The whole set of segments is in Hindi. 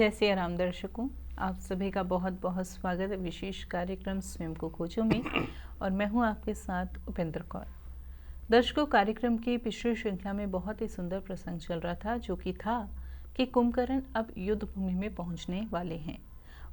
जय श्री राम दर्शकों, आप सभी का बहुत बहुत स्वागत है विशेष कार्यक्रम स्वयं को खोजो में। और मैं हूं आपके साथ उपेंद्र कौर। दर्शकों, कार्यक्रम की पिछली श्रृंखला में बहुत ही सुंदर प्रसंग चल रहा था, जो कि था कि कुंभकर्ण अब युद्ध भूमि में पहुंचने वाले हैं।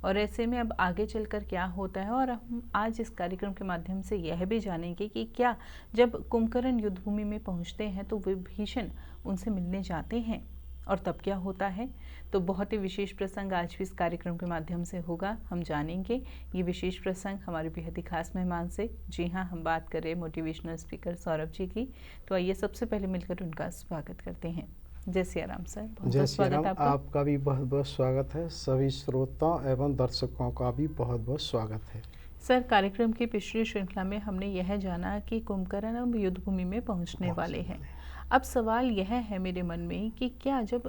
और ऐसे में अब आगे चलकर क्या होता है, और हम आज इस कार्यक्रम के माध्यम से यह भी जानेंगे कि क्या जब कुंभकर्ण युद्ध भूमि में पहुंचते हैं तो विभीषण उनसे मिलने जाते हैं और तब क्या होता है। तो बहुत ही विशेष प्रसंग आज भी इस कार्यक्रम के माध्यम से होगा। हम जानेंगे ये विशेष प्रसंग हमारे बेहद ही खास मेहमान से। जी हाँ, हम बात कर रहे हैं मोटिवेशनल स्पीकर सौरभ जी की। तो आइए सबसे पहले मिलकर उनका स्वागत करते हैं। जय श्री राम सर, बहुत बहुत स्वागत आपका। आपका भी बहुत बहुत स्वागत है। सभी श्रोताओं एवं दर्शकों का भी बहुत बहुत स्वागत है। सर, कार्यक्रम की पिछली श्रृंखला में हमने यह जाना कि कुंभकर्ण अब युद्ध भूमि में पहुंचने वाले हैं। अब सवाल यह है मेरे मन में कि क्या जब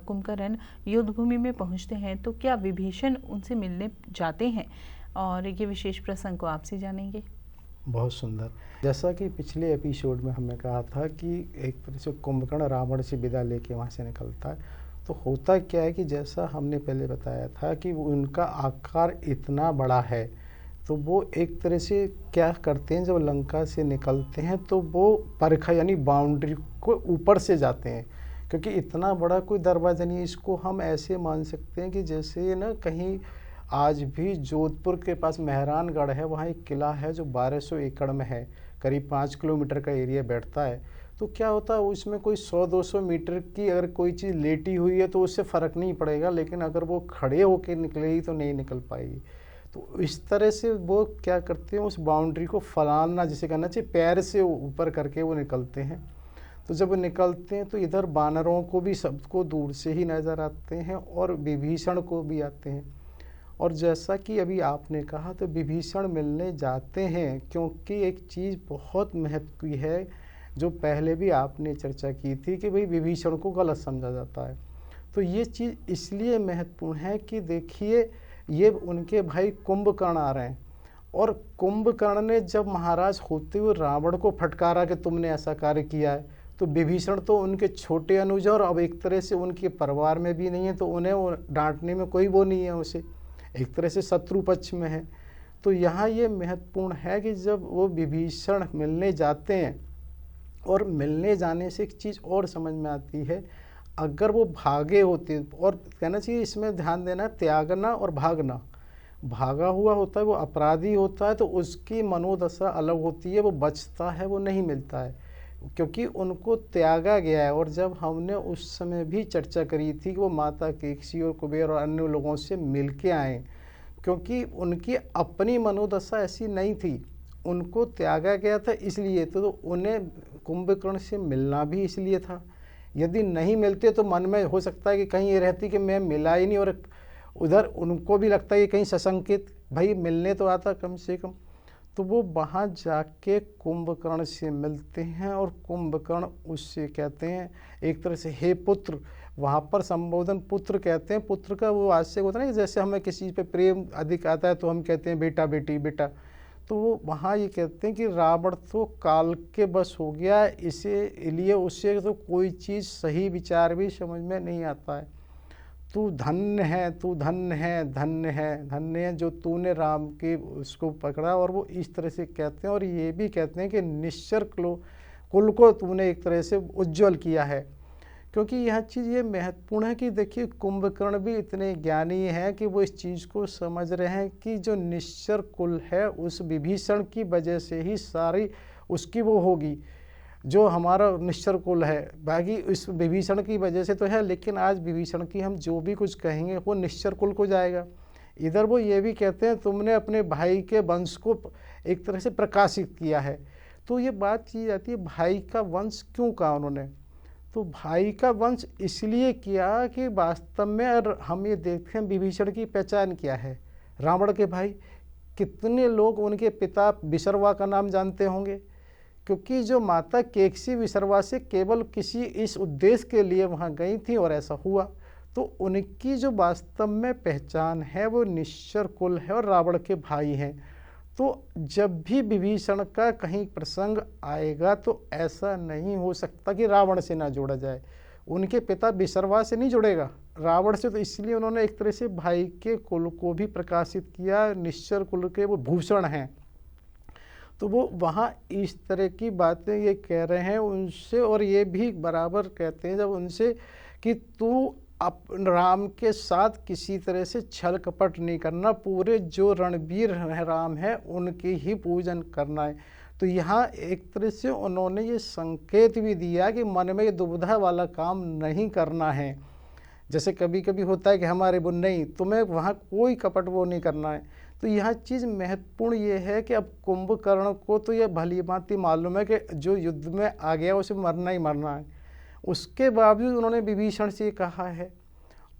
कुंभकर्ण युद्ध भूमि में पहुंचते हैं तो क्या विभीषण उनसे मिलने जाते हैं, और ये विशेष प्रसंग को आपसे जानेंगे। बहुत सुंदर। जैसा कि पिछले एपिसोड में हमने कहा था कि एक तरह से कुंभकर्ण रावण से विदा लेके वहाँ से निकलता है, तो होता क्या है कि जैसा हमने पहले बताया था कि उनका आकार इतना बड़ा है, तो वो एक तरह से क्या करते हैं, जब लंका से निकलते हैं तो वो परखा यानी बाउंड्री को ऊपर से जाते हैं, क्योंकि इतना बड़ा कोई दरवाज़ा नहीं है। इसको हम ऐसे मान सकते हैं कि जैसे ना कहीं आज भी जोधपुर के पास मेहरानगढ़ है, वहाँ एक किला है जो 1200 एकड़ में है, करीब 5 किलोमीटर का एरिया बैठता है। तो क्या होता है, उसमें कोई 100-200 मीटर की अगर कोई चीज़ लेटी हुई है तो उससे फ़र्क नहीं पड़ेगा, लेकिन अगर वो खड़े होकर निकलेगी तो नहीं निकल पाएगी। तो इस तरह से वो क्या करते हैं, उस बाउंड्री को फलाना जिसे कहना चाहिए, पैर से ऊपर करके वो निकलते हैं। तो जब वो निकलते हैं तो इधर वानरों को भी सबको दूर से ही नज़र आते हैं और विभीषण को भी आते हैं। और जैसा कि अभी आपने कहा, तो विभीषण मिलने जाते हैं, क्योंकि एक चीज़ बहुत महत्व की है जो पहले भी आपने चर्चा की थी कि भाई विभीषण को गलत समझा जाता है। तो ये चीज़ इसलिए महत्वपूर्ण है कि देखिए, ये उनके भाई कुंभकर्ण आ रहे हैं, और कुंभकर्ण ने जब महाराज होते हुए रावण को फटकारा कि तुमने ऐसा कार्य किया है, तो विभीषण तो उनके छोटे अनुज और अब एक तरह से उनके परिवार में भी नहीं है, तो उन्हें वो डांटने में कोई वो नहीं है, उसे एक तरह से शत्रु पक्ष में है। तो यहाँ ये महत्वपूर्ण है कि जब वो विभीषण मिलने जाते हैं, और मिलने जाने से एक चीज़ और समझ में आती है, अगर वो भागे होते, और कहना चाहिए इसमें ध्यान देना, त्यागना और भागना, भागा हुआ होता है वो अपराधी होता है, तो उसकी मनोदशा अलग होती है, वो बचता है, वो नहीं मिलता है, क्योंकि उनको त्यागा गया है। और जब हमने उस समय भी चर्चा करी थी कि वो माता केकसी और कुबेर और अन्य लोगों से मिल के आए, क्योंकि उनकी अपनी मनोदशा ऐसी नहीं थी, उनको त्यागा गया था इसलिए। तो उन्हें कुंभकर्ण से मिलना भी इसलिए था। यदि नहीं मिलते तो मन में हो सकता है कि कहीं ये रहती कि मैं मिला ही नहीं, और उधर उनको भी लगता है कि कहीं सशंकित, भाई मिलने तो आता कम से कम। तो वो वहाँ जाके कुंभकर्ण से मिलते हैं, और कुंभकर्ण उससे कहते हैं एक तरह से हे पुत्र, वहाँ पर संबोधन पुत्र कहते हैं। पुत्र का वो आज से होता है ना, जैसे हमें किसी पे प्रेम अधिक आता है तो हम कहते हैं बेटा बेटी बेटा, तो वो वहाँ ये कहते हैं कि रावण तो काल के बस हो गया, इसे लिए उससे तो कोई चीज़ सही विचार भी समझ में नहीं आता है। तू धन्य है, तू धन्य है, धन्य है, धन्य है जो तूने राम के उसको पकड़ा। और वो इस तरह से कहते हैं, और ये भी कहते हैं कि निश्चर कुल को तूने एक तरह से उज्जवल किया है। क्योंकि यह चीज़ ये महत्वपूर्ण है कि देखिए, कुंभकर्ण भी इतने ज्ञानी हैं कि वो इस चीज़ को समझ रहे हैं कि जो निश्चर कुल है उस विभीषण की वजह से ही सारी उसकी वो होगी, जो हमारा निश्चर कुल है, बाकी इस विभीषण की वजह से तो है, लेकिन आज विभीषण की हम जो भी कुछ कहेंगे वो निश्चर कुल को जाएगा। इधर वो ये भी कहते हैं तुमने अपने भाई के वंश को एक तरह से प्रकाशित किया है। तो ये बात की जाती है भाई का वंश क्यों कहा उन्होंने, तो भाई का वंश इसलिए किया कि वास्तव में अगर हम ये देखते हैं विभीषण की पहचान क्या है, रावण के भाई कितने लोग उनके पिता विसर्वा का नाम जानते होंगे, क्योंकि जो माता केकसी विसर्वा से केवल किसी इस उद्देश्य के लिए वहाँ गई थी और ऐसा हुआ। तो उनकी जो वास्तव में पहचान है वो निश्चर कुल है और रावण के भाई हैं। तो जब भी विभीषण का कहीं प्रसंग आएगा तो ऐसा नहीं हो सकता कि रावण से ना जोड़ा जाए। उनके पिता विसर्वा से नहीं जुड़ेगा, रावण से। तो इसलिए उन्होंने एक तरह से भाई के कुल को भी प्रकाशित किया, निश्चर कुल के वो भूषण हैं। तो वो वहाँ इस तरह की बातें ये कह रहे हैं उनसे, और ये भी बराबर कहते हैं जब उनसे कि तू राम के साथ किसी तरह से छल कपट नहीं करना, पूरे जो रणवीर राम है उनके ही पूजन करना है। तो यहाँ एक तरह से उन्होंने ये संकेत भी दिया कि मन में ये दुविधा वाला काम नहीं करना है। जैसे कभी कभी होता है कि हमारे वो नहीं, तुम्हें वहाँ कोई कपट वो नहीं करना है। तो यह चीज़ महत्वपूर्ण ये है कि अब कुंभकर्ण को तो ये भली भांति मालूम है कि जो युद्ध में आ गया उसे मरना ही मरना है, उसके बावजूद उन्होंने विभीषण से कहा है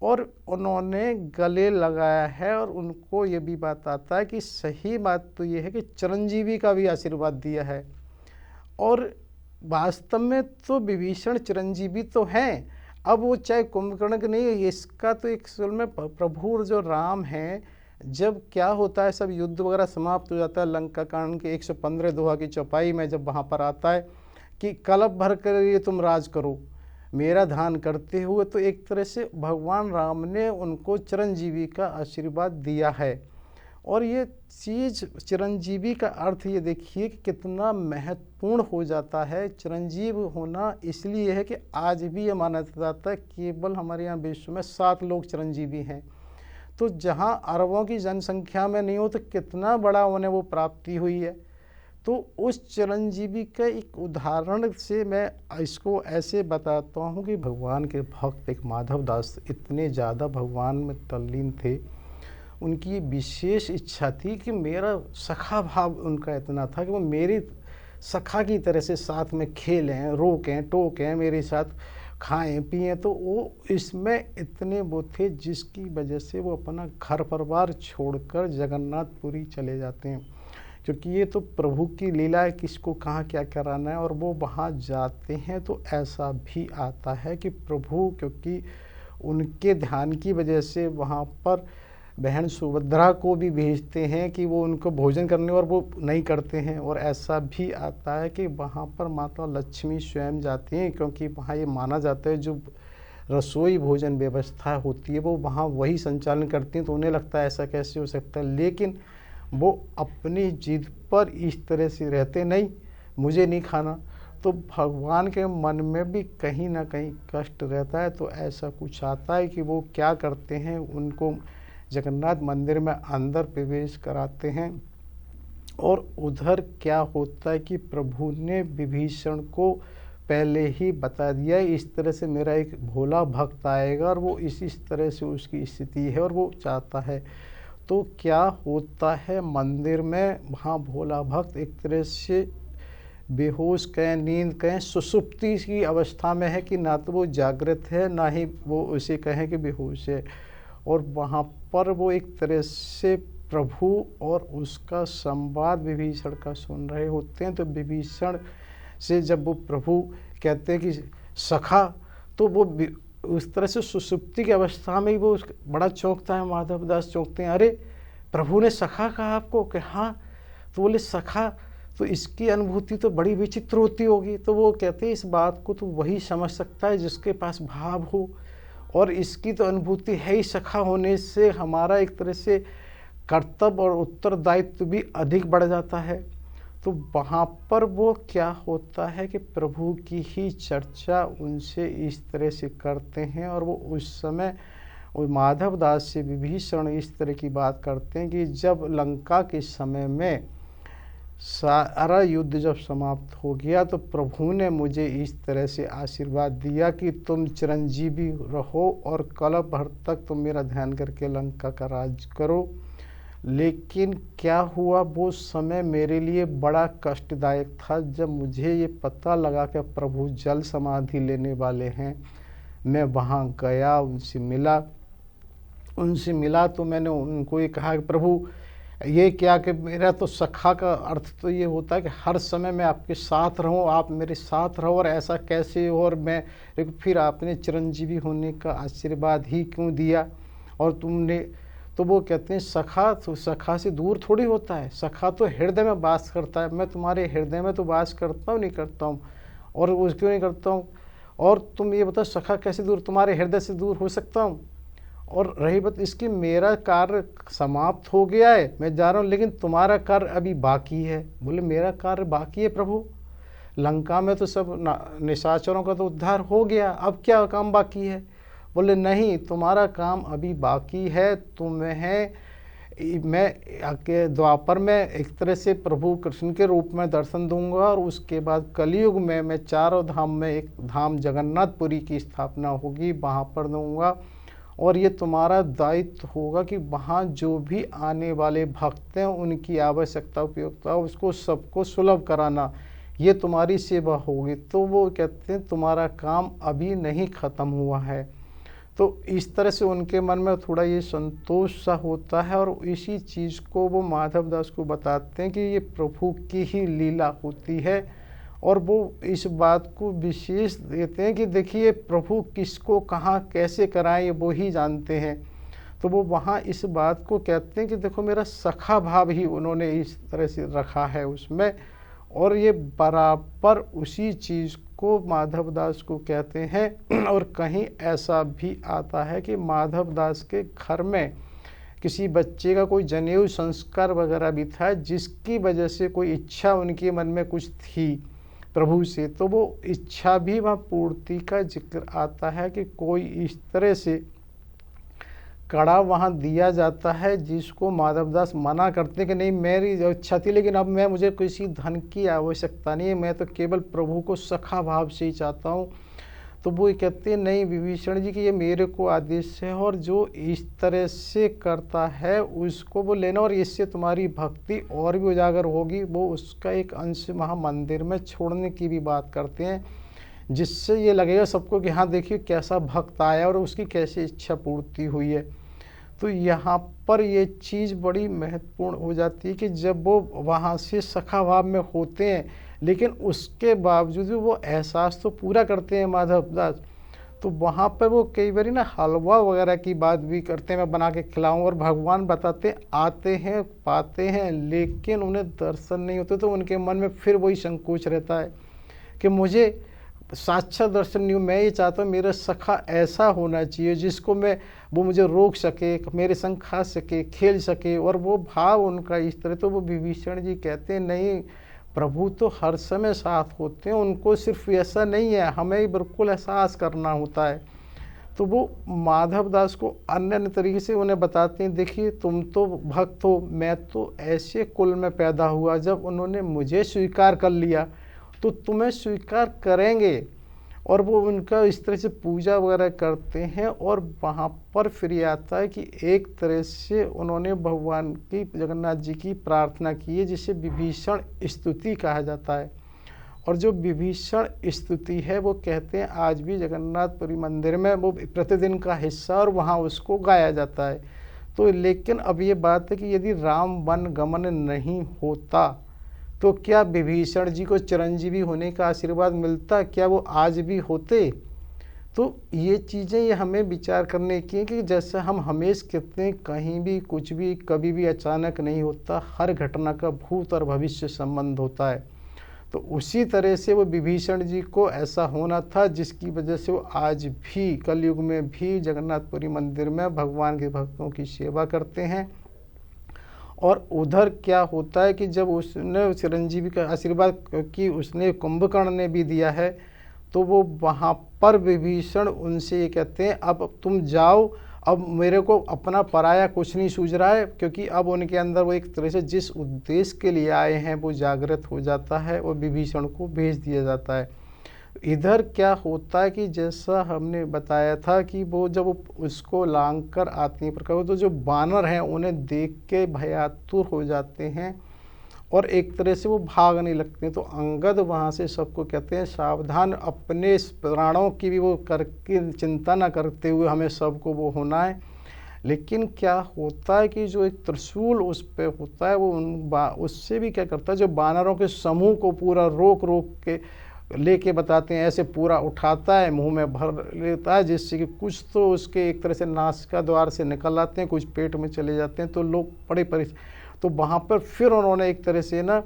और उन्होंने गले लगाया है। और उनको ये भी बात आता है कि सही बात तो ये है कि चिरंजीवी का भी आशीर्वाद दिया है, और वास्तव में तो विभीषण चिरंजीवी तो हैं। अब वो चाहे कुंभकर्ण के नहीं है, इसका तो एक असल में प्रभु जो राम हैं, जब क्या होता है सब युद्ध वगैरह समाप्त हो जाता है, लंका कांड के 115 दोहा की चौपाई में जब वहाँ पर आता है कि कलप भर कर ये तुम राज करो मेरा ध्यान करते हुए, तो एक तरह से भगवान राम ने उनको चिरंजीवी का आशीर्वाद दिया है। और ये चीज़ चिरंजीवी का अर्थ ये देखिए कि कितना महत्वपूर्ण हो जाता है। चिरंजीव होना इसलिए है कि आज भी ये माना जाता है केवल हमारे यहाँ विश्व में 7 लोग चिरंजीवी हैं। तो जहाँ अरबों की जनसंख्या में नहीं हो तो कितना बड़ा उन्हें वो प्राप्ति हुई है। तो उस चिरंजीवी का एक उदाहरण से मैं इसको ऐसे बताता हूँ कि भगवान के भक्त एक माधव दास इतने ज़्यादा भगवान में तल्लीन थे, उनकी विशेष इच्छा थी कि मेरा सखा भाव उनका इतना था कि वो मेरी सखा की तरह से साथ में खेलें, रोकें टोकें, मेरे साथ खाएं पिएं। तो वो इसमें इतने वो थे जिसकी वजह से वो अपना घर परिवार छोड़कर जगन्नाथपुरी चले जाते हैं, क्योंकि ये तो प्रभु की लीला है, किसको कहाँ क्या कराना है। और वो वहाँ जाते हैं तो ऐसा भी आता है कि प्रभु क्योंकि उनके ध्यान की वजह से वहाँ पर बहन सुभद्रा को भी भेजते हैं कि वो उनको भोजन करने, और वो नहीं करते हैं। और ऐसा भी आता है कि वहाँ पर माता लक्ष्मी स्वयं जाती हैं, क्योंकि वहाँ ये माना जाता है जो रसोई भोजन व्यवस्था होती है वो वहाँ वही संचालन करती हैं। तो उन्हें लगता है ऐसा कैसे हो सकता है, लेकिन वो अपनी जिद पर इस तरह से रहते, नहीं मुझे नहीं खाना। तो भगवान के मन में भी कहीं ना कहीं कष्ट रहता है। तो ऐसा कुछ आता है कि वो क्या करते हैं, उनको जगन्नाथ मंदिर में अंदर प्रवेश कराते हैं। और उधर क्या होता है कि प्रभु ने विभीषण को पहले ही बता दिया इस तरह से मेरा एक भोला भक्त आएगा, और वो इस तरह से उसकी स्थिति है और वो चाहता है। तो क्या होता है मंदिर में, वहाँ भोला भक्त एक तरह से बेहोश कहें, नींद कहें, सुसुप्ति की अवस्था में है कि ना तो वो जागृत है ना ही वो उसे कहें कि बेहोश है। और वहाँ पर वो एक तरह से प्रभु और उसका संवाद विभीषण का सुन रहे होते हैं। तो विभीषण से जब वो प्रभु कहते हैं कि सखा, तो वो उस तरह से सुसुप्ति की अवस्था में ही वो बड़ा चौंकता है। माधव दास चौंकते हैं, अरे प्रभु ने सखा कहा आपको? कि हाँ। तो बोले सखा, तो इसकी अनुभूति तो बड़ी विचित्र होती होगी। तो वो कहते हैं इस बात को तो वही समझ सकता है जिसके पास भाव हो, और इसकी तो अनुभूति है ही। सखा होने से हमारा एक तरह से कर्तव्य और उत्तरदायित्व भी अधिक बढ़ जाता है। तो वहाँ पर वो क्या होता है कि प्रभु की ही चर्चा उनसे इस तरह से करते हैं। और वो उस समय वो माधव दास से विभीषण इस तरह की बात करते हैं कि जब लंका के समय में सारा युद्ध जब समाप्त हो गया तो प्रभु ने मुझे इस तरह से आशीर्वाद दिया कि तुम चिरंजीवी रहो और कलप भर तक तुम मेरा ध्यान करके लंका का राज करो। लेकिन क्या हुआ, वो समय मेरे लिए बड़ा कष्टदायक था जब मुझे ये पता लगा कि प्रभु जल समाधि लेने वाले हैं। मैं वहाँ गया, उनसे मिला तो मैंने उनको ये कहा कि प्रभु ये क्या कि मेरा तो सखा का अर्थ तो ये होता है कि हर समय मैं आपके साथ रहूं, आप मेरे साथ रहो, और ऐसा कैसे हो, और मैं फिर आपने चिरंजीवी होने का आशीर्वाद ही क्यों दिया। और तुमने तो वो कहते हैं सखा तो सखा से दूर थोड़ी होता है, सखा तो हृदय में वास करता है। मैं तुम्हारे हृदय में तो वास करता हूँ नहीं करता हूँ, और उस क्यों नहीं करता हूँ। और तुम ये बताओ सखा कैसे दूर, तुम्हारे हृदय से दूर हो सकता हूँ? और रही बात इसकी, मेरा कार्य समाप्त हो गया है, मैं जा रहा हूँ, लेकिन तुम्हारा कार्य अभी बाकी है। बोले मेरा कार्य बाकी है प्रभु, लंका में तो सब निशाचरों का तो उद्धार हो गया, अब क्या काम बाकी है? बोले नहीं, तुम्हारा काम अभी बाकी है। मैं आके द्वापर में एक तरह से प्रभु कृष्ण के रूप में दर्शन दूंगा, और उसके बाद कलयुग में मैं चारों धाम में एक धाम जगन्नाथपुरी की स्थापना होगी, वहाँ पर दूंगा। और ये तुम्हारा दायित्व होगा कि वहाँ जो भी आने वाले भक्त हैं उनकी आवश्यकता उपयोगिता उसको सबको सुलभ कराना, ये तुम्हारी सेवा होगी। तो वो कहते हैं तुम्हारा काम अभी नहीं ख़त्म हुआ है। तो इस तरह से उनके मन में थोड़ा ये संतोष सा होता है, और इसी चीज़ को वो माधव दास को बताते हैं कि ये प्रभु की ही लीला होती है। और वो इस बात को विशेष देते हैं कि देखिए प्रभु किसको कहाँ कैसे कराएं वो ही जानते हैं। तो वो वहाँ इस बात को कहते हैं कि देखो मेरा सखा भाव ही उन्होंने इस तरह से रखा है उसमें, और ये बराबर उसी चीज़ को माधव दास को कहते हैं। और कहीं ऐसा भी आता है कि माधव दास के घर में किसी बच्चे का कोई जनेऊ संस्कार वगैरह भी था, जिसकी वजह से कोई इच्छा उनके मन में कुछ थी प्रभु से, तो वो इच्छा भी वहाँ पूर्ति का जिक्र आता है कि कोई इस तरह से कड़ा वहाँ दिया जाता है जिसको माधवदास मना करते हैं कि नहीं मेरी इच्छा थी, लेकिन अब मुझे किसी धन की आवश्यकता नहीं है, मैं तो केवल प्रभु को सखा भाव से ही चाहता हूँ। तो वो कहते हैं नहीं विभीषण जी कि ये मेरे को आदेश है, और जो इस तरह से करता है उसको वो लेना, और इससे तुम्हारी भक्ति और भी उजागर होगी। वो उसका एक अंश वहाँ मंदिर में छोड़ने की भी बात करते हैं, जिससे ये लगेगा सबको कि हाँ देखिए कैसा भक्त आया और उसकी कैसी इच्छा पूर्ति हुई है। तो यहाँ पर ये चीज़ बड़ी महत्वपूर्ण हो जाती है कि जब वो वहाँ से सखा भाव में होते हैं, लेकिन उसके बावजूद भी वो एहसास तो पूरा करते हैं माधव दास। तो वहाँ पर वो कई बार ना हलवा वगैरह की बात भी करते हैं, मैं बना के खिलाऊँ, और भगवान बताते आते हैं पाते हैं, लेकिन उन्हें दर्शन नहीं होते। तो उनके मन में फिर वही संकोच रहता है कि मुझे साक्षात दर्शन नहीं हो, मैं ये चाहता हूँ मेरा सखा ऐसा होना चाहिए जिसको वो मुझे रोक सके, मेरे संग खा सके, खेल सके, और वो भाव उनका इस तरह। तो वो विभीषण जी कहते हैं नहीं प्रभु तो हर समय साथ होते हैं, उनको सिर्फ ऐसा नहीं है, हमें बिल्कुल एहसास करना होता है। तो वो माधव दास को अन्य तरीके से उन्हें बताते हैं देखिए तुम तो भक्त हो, मैं तो ऐसे कुल में पैदा हुआ, जब उन्होंने मुझे स्वीकार कर लिया तो तुम्हें स्वीकार करेंगे। और वो उनका इस तरह से पूजा वगैरह करते हैं, और वहाँ पर फिर आता है कि एक तरह से उन्होंने भगवान की जगन्नाथ जी की प्रार्थना की है, जिसे विभीषण स्तुति कहा जाता है। और जो विभीषण स्तुति है वो कहते हैं आज भी जगन्नाथपुरी मंदिर में वो प्रतिदिन का हिस्सा, और वहाँ उसको गाया जाता है। तो लेकिन अब ये बात है कि यदि राम वन गमन नहीं होता तो क्या विभीषण जी को चिरंजीवी होने का आशीर्वाद मिलता, क्या वो आज भी होते? तो ये चीज़ें ये हमें विचार करने की है कि जैसे हम हमेशा कहते हैं कहीं भी कुछ भी कभी भी अचानक नहीं होता, हर घटना का भूत और भविष्य संबंध होता है। तो उसी तरह से वो विभीषण जी को ऐसा होना था, जिसकी वजह से वो आज भी कलयुग में भी जगन्नाथपुरी मंदिर में भगवान के भक्तों की सेवा करते हैं। और उधर क्या होता है कि जब उसने चिरंजीवी का आशीर्वाद कि उसने कुंभकर्ण ने भी दिया है, तो वो वहाँ पर विभीषण उनसे ये कहते हैं अब तुम जाओ, अब मेरे को अपना पराया कुछ नहीं सूझ रहा है, क्योंकि अब उनके अंदर वो एक तरह से जिस उद्देश्य के लिए आए हैं वो जागृत हो जाता है, और विभीषण को भेज दिया जाता है। इधर क्या होता है कि जैसा हमने बताया था कि वो जब उसको लांग कर आती हैं प्रकार, तो जो बानर हैं उन्हें देख के भयातुर हो जाते हैं, और एक तरह से वो भागने लगते हैं। तो अंगद वहाँ से सबको कहते हैं सावधान, अपने प्राणों की भी वो करके चिंता ना करते हुए हमें सबको वो होना है। लेकिन क्या होता है कि जो एक त्रिशूल उस पर होता है वो उससे भी क्या करता है, जो बानरों के समूह को पूरा रोक रोक के लेके बताते हैं, ऐसे पूरा उठाता है, मुंह में भर लेता है, जिससे कि कुछ तो उसके एक तरह से नासिका द्वार से निकल आते हैं, कुछ पेट में चले जाते हैं। तो लोग बड़े परेशान। तो वहाँ पर फिर उन्होंने एक तरह से ना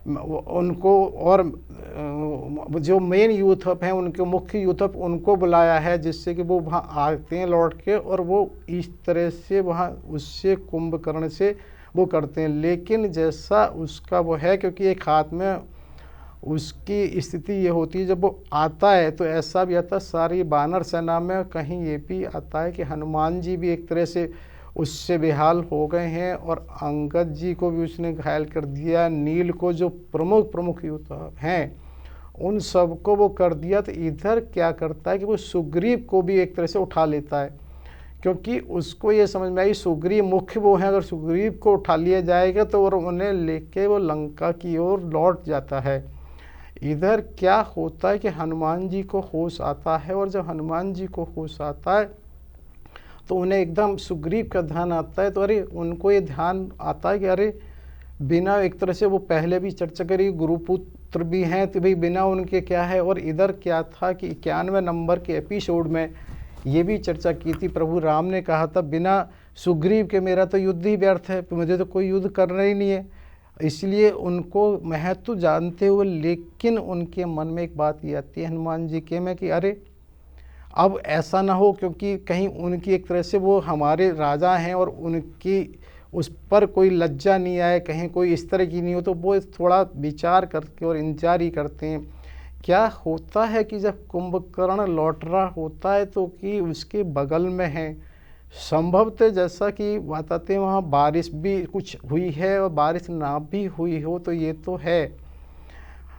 उनको और जो मेन यूथअप हैं उनके मुख्य यूथअप उनको बुलाया है, जिससे कि वो वहाँ आते हैं लौट के, और वो इस तरह से वहाँ उससे कुंभकर्ण से वो करते हैं। लेकिन जैसा उसका वो है, क्योंकि एक हाथ में उसकी स्थिति ये होती है, जब वो आता है तो ऐसा भी आता है सारी बानर सेना में कहीं ये भी आता है कि हनुमान जी भी एक तरह से उससे बेहाल हो गए हैं, और अंगद जी को भी उसने घायल कर दिया। नील को जो प्रमुख योद्धा हैं उन सबको वो कर दिया। तो इधर क्या करता है कि वो सुग्रीव को भी एक तरह से उठा लेता है, क्योंकि उसको ये समझ में आई सुग्रीव मुख्य वो है, अगर सुग्रीव को उठा लिया जाएगा तो और उन्हें लेके वो लंका की ओर लौट जाता है। इधर क्या होता है कि हनुमान जी को होश आता है, और जब हनुमान जी को होश आता है तो उन्हें एकदम सुग्रीव का ध्यान आता है। तो अरे उनको ये ध्यान आता है कि अरे बिना, एक तरह से वो पहले भी चर्चा करी, गुरुपुत्र भी हैं, तो भाई बिना उनके क्या है। और इधर क्या था कि 91 नंबर के एपिसोड में ये भी चर्चा की थी, प्रभु राम ने कहा था बिना सुग्रीव के मेरा तो युद्ध ही व्यर्थ है, मुझे तो कोई युद्ध करना ही नहीं है। इसलिए उनको महत्व जानते हुए, लेकिन उनके मन में एक बात ये आती है हनुमान जी के में कि अरे अब ऐसा ना हो, क्योंकि कहीं उनकी एक तरह से वो हमारे राजा हैं और उनकी उस पर कोई लज्जा नहीं आए, कहीं कोई इस तरह की नहीं हो। तो वो थोड़ा विचार करके और इंतजार ही करते हैं। क्या होता है कि जब कुंभकर्ण लौट रहा होता है तो कि उसके बगल में है, संभवतः जैसा कि बताते हैं वहाँ बारिश भी कुछ हुई है, और बारिश ना भी हुई हो तो ये तो है,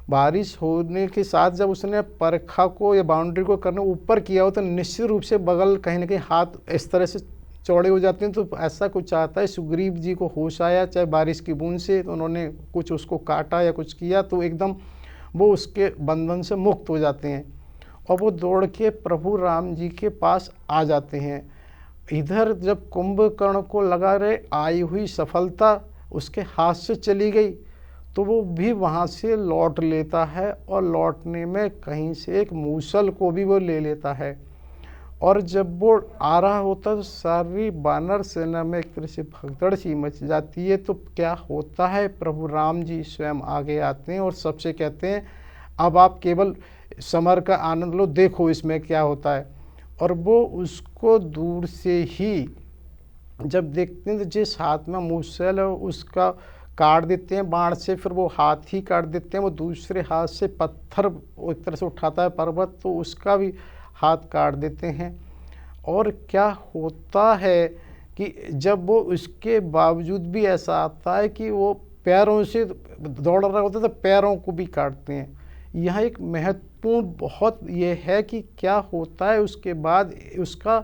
बारिश होने के साथ जब उसने परखा को या बाउंड्री को करने ऊपर किया हो तो निश्चित रूप से बगल कहीं ना कहीं हाथ इस तरह से चौड़े हो जाते हैं। तो ऐसा कुछ आता है सुग्रीव जी को होश आया, चाहे बारिश की बूंद से, तो उन्होंने कुछ उसको काटा या कुछ किया, तो एकदम वो उसके बंधन से मुक्त हो जाते हैं और वो दौड़ के प्रभु राम जी के पास आ जाते हैं। इधर जब कुंभकर्ण को लगा रहे आई हुई सफलता उसके हाथ से चली गई, तो वो भी वहाँ से लौट लेता है, और लौटने में कहीं से एक मूसल को भी वो ले लेता है। और जब वो आ रहा होता तो सारी बानर सेना में एक तरह से भगदड़ सी मच जाती है। तो क्या होता है, प्रभु राम जी स्वयं आगे आते हैं और सबसे कहते हैं अब आप केवल समर का आनंद लो, देखो इसमें क्या होता है। और वो उसको दूर से ही जब देखते हैं तो जिस हाथ में मूसल है उसका काट देते हैं बाण से, फिर वो हाथ ही काट देते हैं। वो दूसरे हाथ से पत्थर एक तरह से उठाता है पर्वत, तो उसका भी हाथ काट देते हैं। और क्या होता है कि जब वो उसके बावजूद भी ऐसा आता है कि वो पैरों से दौड़ रहा होता है तो पैरों को भी काटते हैं। यहाँ एक महत्वपूर्ण बहुत ये है कि क्या होता है, उसके बाद उसका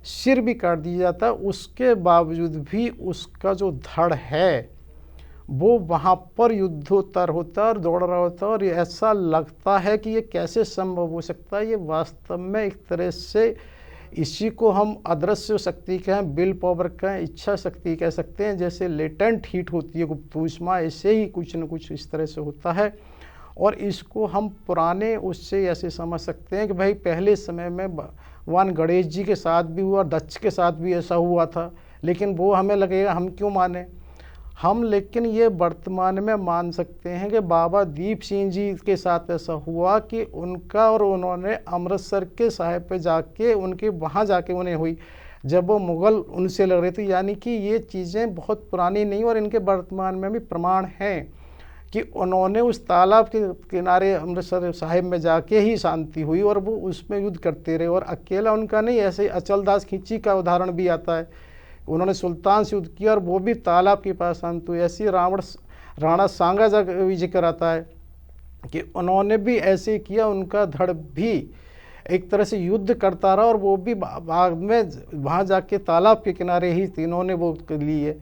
सिर भी काट दिया जाता है, उसके बावजूद भी उसका जो धड़ है वो वहाँ पर युद्धोत्तर होता है और दौड़ रहा होता है। और ऐसा लगता है कि ये कैसे संभव हो सकता है। ये वास्तव में एक तरह से इसी को हम अदृश्य शक्ति कहें, विल पावर कहें, इच्छा शक्ति कह सकते हैं। जैसे लेटेंट हीट होती है गुप्त ऊष्मा, ऐसे ही कुछ न कुछ इस तरह से होता है। और इसको हम पुराने उससे ऐसे समझ सकते हैं कि भाई पहले समय में भगवान गणेश जी के साथ भी हुआ, दक्ष के साथ भी ऐसा हुआ था, लेकिन वो हमें लगेगा हम क्यों माने हम, लेकिन ये वर्तमान में मान सकते हैं कि बाबा दीप सिंह जी के साथ ऐसा हुआ कि उनका और उन्होंने अमृतसर के साहिब पे जाके उनके वहाँ जाके उन्हें हुई जब वो मुग़ल उनसे लड़ रहे थे। यानी कि ये चीज़ें बहुत पुरानी नहीं और इनके वर्तमान में भी प्रमाण हैं कि उन्होंने उस तालाब के किनारे अमृतसर साहिब में जाके ही शांति हुई और वो उसमें युद्ध करते रहे। और अकेला उनका नहीं, ऐसे अचलदास खिंची का उदाहरण भी आता है, उन्होंने सुल्तान से युद्ध किया और वो भी तालाब के पास शांत हुई। ऐसी राणा सांगा का भी जिक्र आता है कि उन्होंने भी ऐसे किया, उनका धड़ भी एक तरह से युद्ध करता रहा और वो भी बाद में वहाँ जाके तालाब के किनारे ही तीनों ने वो ली है।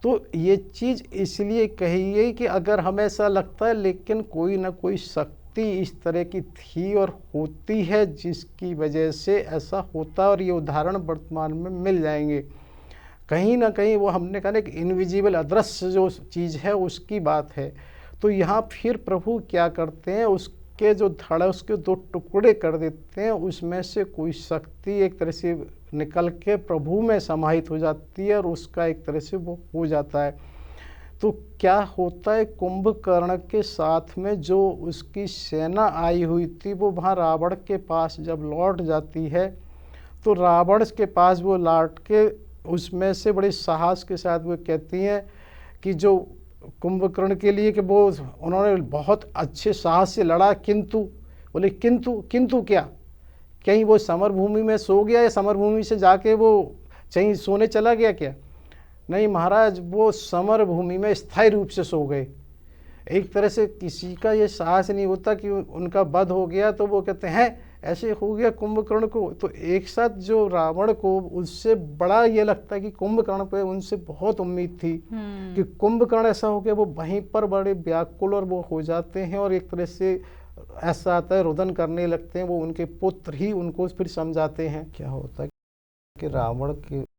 तो ये चीज़ इसलिए कही है कि अगर हमें ऐसा लगता है, लेकिन कोई ना कोई शक्ति इस तरह की थी और होती है जिसकी वजह से ऐसा होता है। और ये उदाहरण वर्तमान में मिल जाएंगे कहीं ना कहीं। वो हमने कहा एक इनविजिबल अदृश्य जो चीज़ है उसकी बात है। तो यहाँ फिर प्रभु क्या करते हैं, उसके जो धड़ है उसके दो टुकड़े कर देते हैं, उसमें से कोई शक्ति एक तरह से निकल के प्रभु में समाहित हो जाती है और उसका एक तरह से वो हो जाता है। तो क्या होता है, कुंभकर्ण के साथ में जो उसकी सेना आई हुई थी वो वहाँ रावण के पास जब लौट जाती है, तो रावण के पास वो लौट के उसमें से बड़े साहस के साथ वो कहती हैं कि जो कुंभकर्ण के लिए कि वो उन्होंने बहुत अच्छे साहस से लड़ा, किंतु बोले किंतु क्या, कहीं वो समर भूमि में सो गया या समर भूमि से जाके वो कहीं सोने चला गया क्या? नहीं महाराज, वो समर भूमि में स्थायी रूप से सो गए। एक तरह से किसी का ये साहस नहीं होता कि उनका वध हो गया तो वो कहते हैं ऐसे हो गया कुंभकर्ण को। तो एक साथ जो रावण को उससे बड़ा ये लगता है कि कुंभकर्ण पे उनसे बहुत उम्मीद थी कि कुंभकर्ण ऐसा हो गया, वो वहीं पर बड़े व्याकुल और वो हो जाते हैं और एक तरह से ऐसा आता है रुदन करने लगते हैं। वो उनके पुत्र ही उनको फिर समझाते हैं। क्या होता है कि रावण के